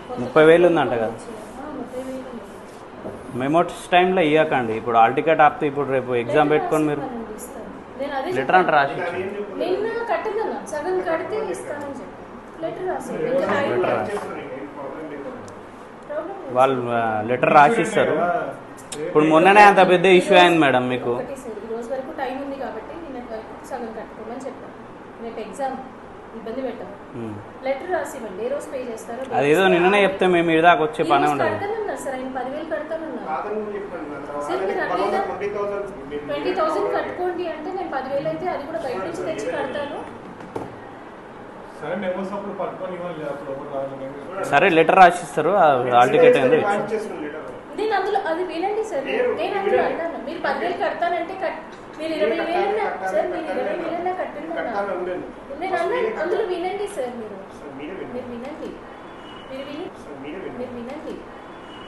30,000 ఉందంట కదా. 30,000 మెమోస్ టైంలో ఇవ్వకండి. ఇప్పుడు హాల్ టికెట్ ఆపితే ఇప్పుడు రేపు ఎగ్జామ్ పెట్టుకొని మీరు లెటర్ అంటే రాసి నిన్న కట్టిందన్నా సగం కడితే ఇస్తానని చెప్పి లెటర్ రాసి వాళ్ళు లెటర్ రాసిస్తారు. ఇప్పుడు మొన్ననే అంత పెద్ద ఇష్యూ అయింది మేడం మీకు. ఈ రోజు వరకు టైం ఉంది కాబట్టి నిన్న వరకు సగం కట్టుకోమని చెప్పాను. రేపు ఎగ్జామ్ ఇబ్బంది పెట్టాము. లెటర్ రాసి ఇవ్వండి. ఏ రోజు పే చేస్తారో అదేదో నిన్ననే చెప్తే మేము ఇది దాకా వచ్చే పనే ఉండదు. కడతానన్నారు సార్, ఆయన 10,000 కడతానన్నారు సార్. మీరు అట్లా 20,000 కట్టుకోండి అంటే నేను 10,000 అయితే అది కూడా బయట నుంచి తెచ్చి కడతాను. సరే లెటర్ రాసిస్తారు. హాల్ టికెట్ ఏంది నేను అందులో అది వినండి సార్. నేను అందులో అన్నాను మీరు 10,000 కడతానంటే మీరు 20,000 సార్, మీరు 20,000 కట్టండి అన్నారు. నేను అన్నాను అందులో వినండి సార్. మీరు వినండి,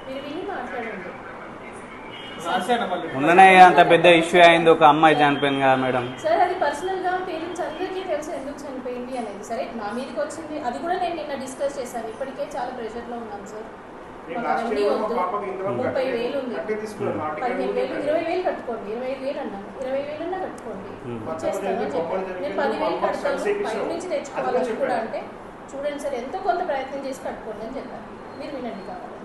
మీరు విని మాట్లాడండి. మొన్ననే అంత పెద్ద ఇష్యూ అయింది, ఒక అమ్మాయి చనిపోయింది కదా మేడం. సార్ అది పర్సనల్ గా పేరెంట్స్ అందరికీ తెలుసు ఎందుకు చనిపోయింది అనేది. సరే నా మీదకి వచ్చింది అది కూడా నేను నిన్న డిస్కస్ చేశాను. ఇప్పటికే చాలా ప్రెషర్ లో ఉన్నాను సార్. 30,000 ఉంది, 15,000 ఉంది, 20,000 కట్టుకోండి. 25,000 అన్నాను, 20,000 అన్నా కట్టుకోండి చేస్తాను అని చెప్పాను. నేను 10,000 కడతాను బయట నుంచి తెచ్చుకోవాలి కూడా అంటే చూడండి సార్ ఎంతో కొంత ప్రయత్నం చేసి కట్టుకోండి అని చెప్పాను. మీరు వినండి కావాలి.